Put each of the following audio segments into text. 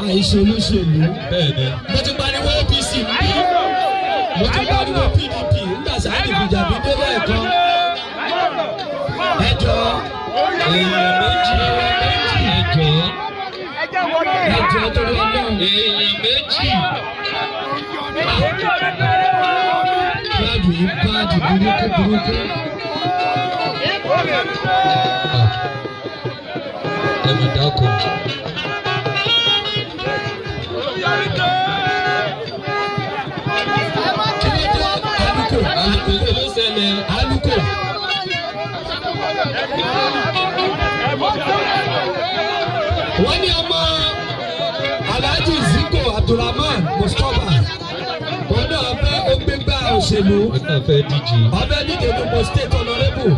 àìṣolóṣèlú mo ti pariwo APC bí mo ti pariwo PDP nígbà sáyẹn ìgbìjàbí délé ẹ̀kọ́ ẹjọ́ èèyàn méjì ẹjọ́ tó lọ náà èèyàn méjì báàdì yìí báàdì burúkú. Ẹ̀mí dákọ̀. Aluko. Wọ́n ní ọmọ Alhaji Ziko Abdulrahman Mustapha wọ́n náà fẹ́ gbégbá òṣèlú ọbẹ̀ díje lóko state honourable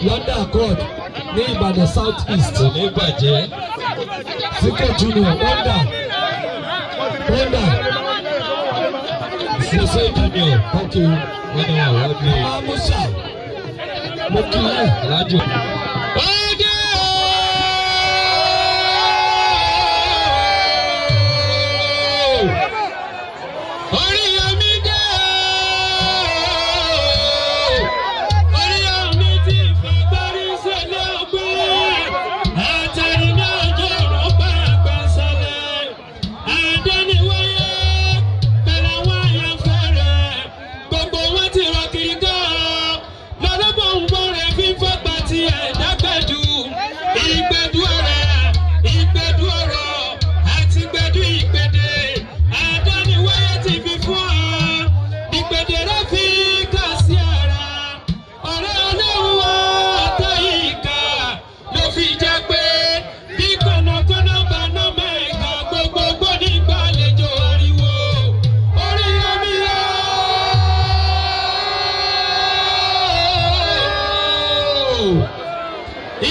London Accord ní Ìbàdàn South East ní ìbàjẹ́ Ziko Junior Wonder Jose Junior okay wọ́n náà wà wọ́n bí Musa mo kí ẹ alájọ.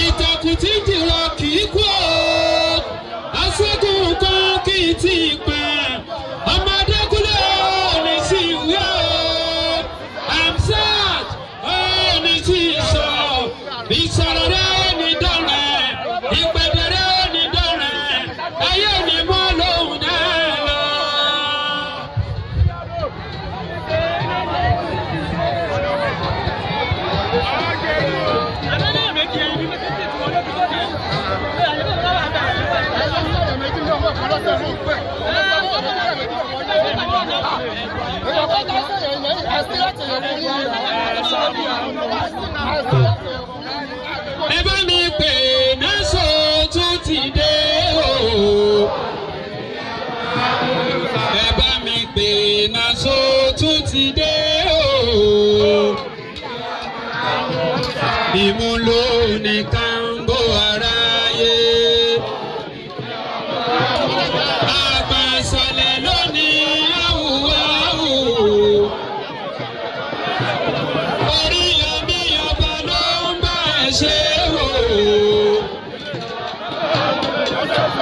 Ìtàkùn tí jìrọ̀ kì í kú ọ́, aṣẹ́gun kan kì í ti pẹ́. Ọmọdé kúlẹ̀ ó ní sí ìwé o, Amsat ó ní sí ìṣọ́. Ìṣòro rẹ̀ ó ní dọ̀rẹ́, ìpèdè rẹ̀ ó ní dọ̀rẹ́, ayé ò ní mọ́ lóhùn náà lọ. Ẹ bá mi pè náṣọ tún ti dé o. Ẹ bá mi pè náṣọ tún ti dé o. Ìmúlò nìkan bó aráyé. Àgbàsọ̀lẹ̀ lónìí àwùwáwù. Orí omi ọba ló ń bá ẹ ṣe wò.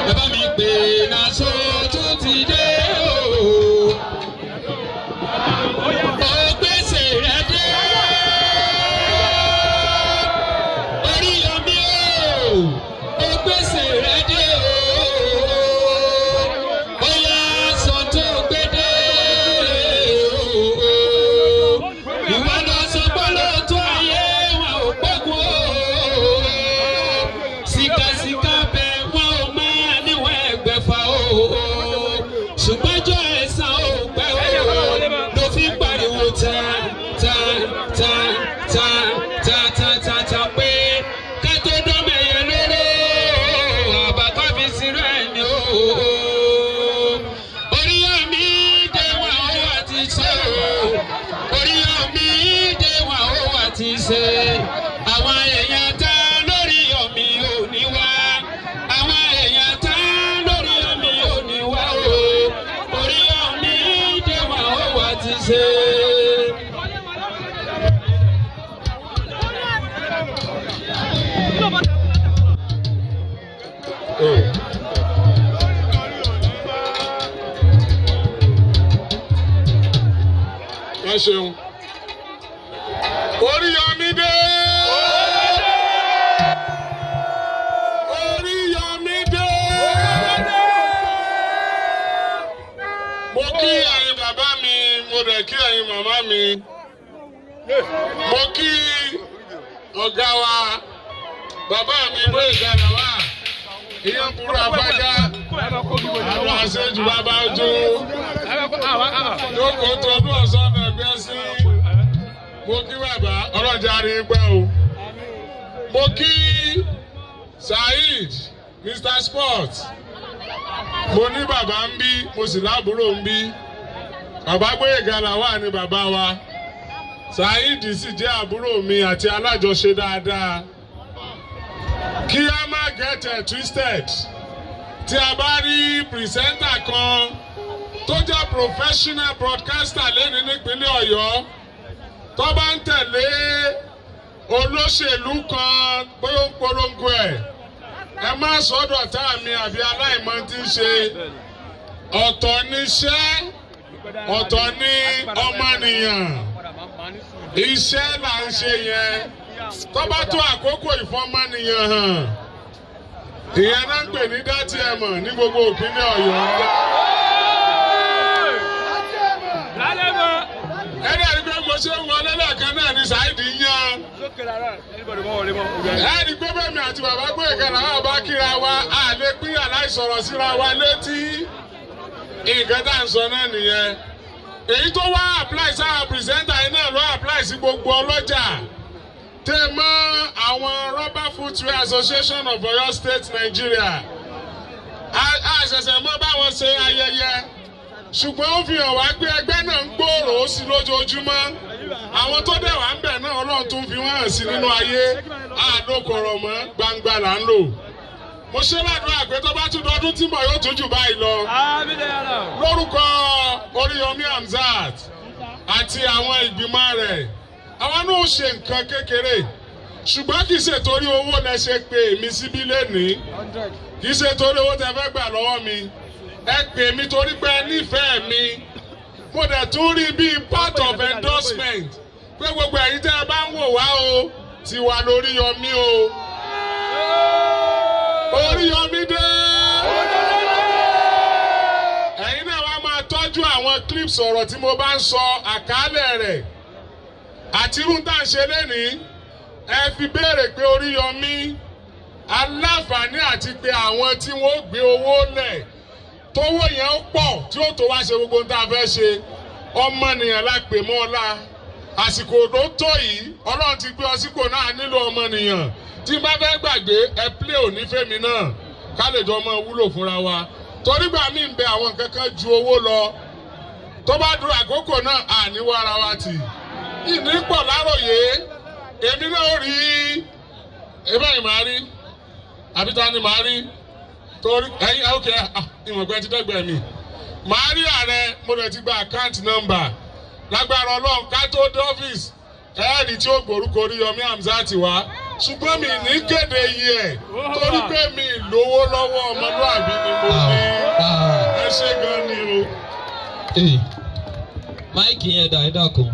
Ẹ bá mi pè náṣọ tó ti dé o. Ó gbèsè rẹ dé. Orí omi o. Ó gbèsè rẹ dé o. Ó yá aṣọ tó gbé dé o. Ìwọ lọ sọ bọ́lọ̀ tó ayé wọn ò gbógun o. Síkàsíkà bẹ̀ wọn ò máa níwọ̀n ẹgbẹ̀fà o. Ṣùgbọ́n jọ ẹ̀san ò pẹ́ o. Ló fi ń pariwo ta pé ká tó dánmẹ̀yẹ lóró. Àbàkọ́ fi sírò ẹni o. Orí omi dé wà ó wà ti ṣe o. Orí omi dé wà ó wà ti ṣe. Àwọn èèyàn tá lórí omi ò ní wá. Àwọn èèyàn tá lórí omi ò ní wá o. Orí omi dé wà ó wà ti ṣe. Ẹ ṣeun. Oríyọmí dé. Oríyọmí dé. mo dẹ̀ kí ẹ̀yin màmá mi. Mo kí ọ̀gá wa, bàbá mi bóyá ìgbàlá wa. Ìyẹn burú afájá, àwọn àṣejù bàbá ojú. Lóko tó ọdún ọ̀sán ẹgbẹ́ sí. Mo kí bàbá ọlọ́jà rí pẹ́ o. Mo kí Saheed Mr Sport. Mo ní bàbá ń bí, mo sì lábúrò ń bí. Bàbá Gbóyèga Lawal ni bàbá wa. Saheed sì jẹ́ àbúrò mi àti alájọṣe dáadáa. Kí a má get twisted. Tí a bá rí pìrìsẹ́ńtà kan tó jẹ́ professional broadcaster lẹ́ni nípínlẹ̀ Ọ̀yọ́ tó bá ń tẹ̀lé olóṣèlú kan bóyá ń polongo ẹ̀. Ẹ má sọ́dọ̀ tá mi àbí aláìmọ̀ tí ń ṣe. Ọ̀tọ̀ níṣẹ́, ọ̀tọ̀ ní ọmọnìyàn. Iṣẹ́ là ń ṣe yẹn. Tó bá tó àkókò ìfọmọnìyàn hàn. Ìyẹn náà ń pè ní dátì ẹ̀mọ̀ ní gbogbo ìpínlẹ̀ Ọ̀yọ́. Ẹni àrí pé mo ṣe ń wọlé lẹ́ẹ̀kan náà ní Saheed yan. Ẹni pé bẹ́ẹ̀mi àti bàbá Gbóyèga Lawal bá kíra wa, a lè pín aláìsọ̀rọ̀ síra wa létí. Nǹkan tá à ń sọ náà nìyẹn. Èyí tó wá apply sáà pìrìsẹ́ńtà yìí náà ló apply sí gbogbo ọlọ́jà. Tẹ́ mọ́ àwọn Rubber Footwear Association of Oyo State, Nigeria. A ṣẹ̀ṣẹ̀ mọ́ báwọn ṣe ayẹyẹ. Ṣùgbọ́n ó fi hàn wá pé ẹgbẹ́ náà ń gbòòrò sí lójoojúmọ́. Àwọn tó dẹ̀ wá ń bẹ̀ náà Ọlọ́run tún fi wọ́n hàn sí nínú ayé. Àdókòrò mọ́ gbangba là ń lò. Mo ṣe ládùúgbò àgbẹ̀ tó bá tún dọdún tí mo yóò tún jù báyìí lọ. Lórúkọ Oríyọmí Hamzat àti àwọn ìgbìmọ̀ rẹ̀, àwọn náà ṣe nǹkan kékeré. Ṣùgbọ́n kì í ṣe torí owó lẹ ṣe pé èmi síbí lénìí. Kì í ṣe torí owó tẹ fẹ́ gbà lọ́wọ́ mi. Ẹ pè mí torí pé ẹ nífẹ̀ẹ́ mi. Mo dẹ̀ tún rí bí part of endorsement pé gbogbo ẹ̀yin tẹ́ ẹ bá ń wò wá o, tiwa lóríyọmí o. Oríyọmí dé. Ẹ̀yin náà wá máa tọ́jú àwọn clips ọ̀rọ̀ tí mo bá ń sọ àkálẹ̀ rẹ̀. Àti irú tá à ń ṣe lénìí, ẹ fi béèrè pé Oríyọmí aláǹfààní àti pé àwọn tí wọ́n gbé owó lẹ̀ tówó yẹn ó pọ̀ tí ó tó wá ṣe gbogbo tá a fẹ́ ṣe. Ọmọnìyàn la pè mọ́ ọlá. Àsìkò tó tó yìí, Ọlọ́run ti gbé ọsípò náà nílò ọmọnìyàn. Tí n bá fẹ́ gbàgbé ẹ plé òní fèmí náà ká lè jọ mọ wúlò fúnra wa. Torí gbà mí ń bẹ àwọn nǹkan kan ju owó lọ. Tó bá dúró àkókò náà àníwá ara wa tì. Ìní pọ̀ láròyé. Èmi náà ó rí ẹbẹ́ yìí máa rí. Àbí ta ni màá rí? Torí ẹ̀yin ókè ìmọ̀gbẹ́ ti dẹ́gbẹ̀ẹ́ mi. Màá rí ààrẹ, mo lè ti gba account number. Lágbára Ọlọ́run ká tó dé ọ́fíìsì. Ẹ̀ẹ́dì tí ó gbórúkọ Oríyọmí Hamzat wá. Ṣùgbọ́n mi ní kéde iye ẹ̀ torí pé mi lówó lọ́wọ́ ọmọlúwàbí ni mo ní. Ẹ ṣé gan ni o. Máìkì yẹn dà ẹ́ dàkún.